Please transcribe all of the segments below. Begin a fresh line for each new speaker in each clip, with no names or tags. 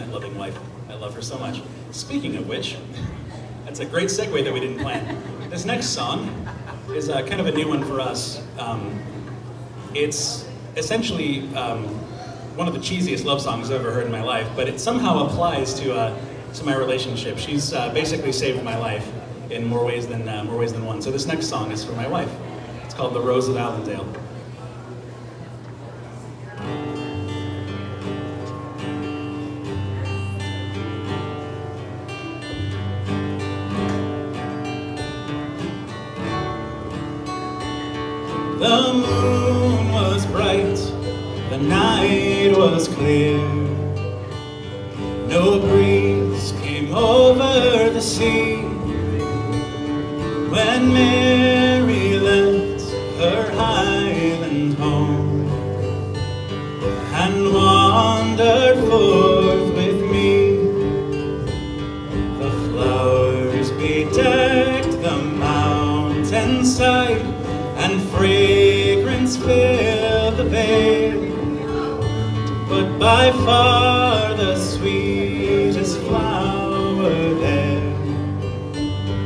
my loving wife. I love her so much. Speaking of which, that's a great segue that we didn't plan. This next song is kind of a new one for us. It's essentially one of the cheesiest love songs I've ever heard in my life, but it somehow applies to my relationship. She's basically saved my life in more ways than one. So this next song is for my wife. It's called "The Rose of Allendale." The moon was bright, the night was clear. No breeze came over the sea. When Mary left her Highland home and wandered forth with me, the flowers bedecked the mountainside and fragrance filled the vale. But by far the sweetest flower there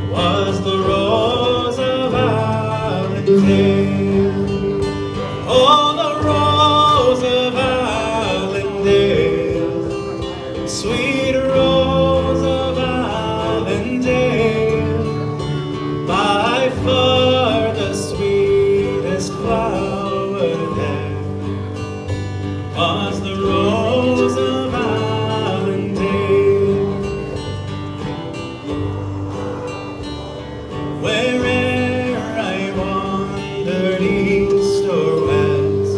was the rose of Allendale. Oh, the rose of Allendale, sweet rose of Allendale, by far the sweetest flower there was the rose of Allendale. Where'er I wandered, east or west,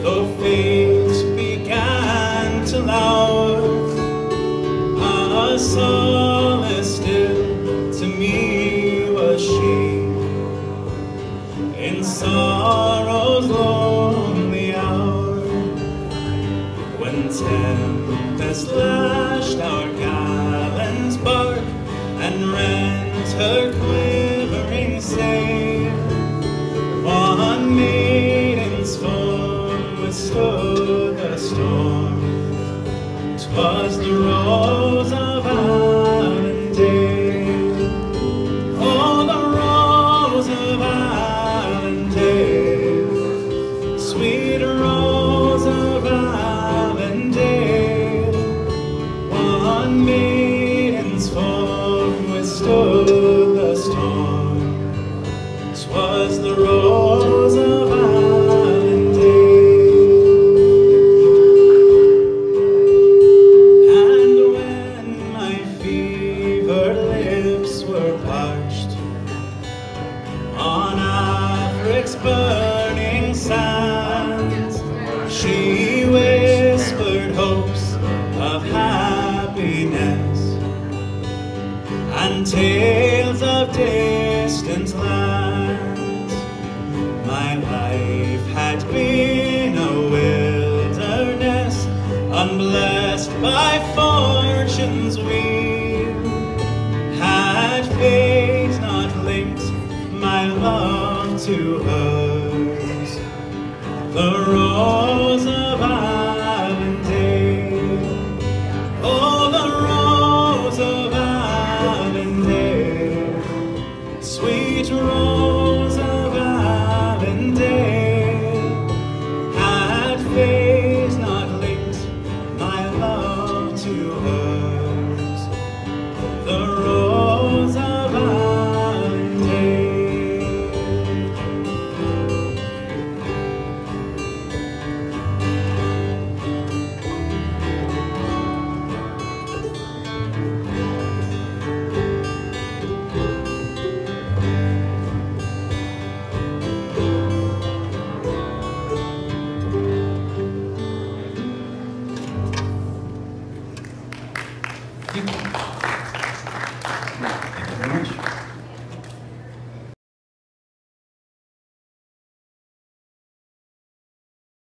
though fate began to lour, a solace still to me was she, in sorrow's lonely hour, when tempest lashed our gallant bark and rent her quivering sail. One maiden's form withstood the storm. 'Twas the rose of Allendale. Oh, the rose of Allendale, sweet rose of Allendale. One maiden's form withstood the storm. 'Twas the rose of Allendale. And when my fevered lips were parched on Afric's burning sands, she whispered hopes of happiness and tales of distant lands. My life had been a wilderness, unblessed by fortune's wheel. Had fate not linked my love to hers, the rose of Allendale. Oh, the rose of Allendale, sweet rose of Allendale. Had fate not linked my love to hers, the rose of Allendale.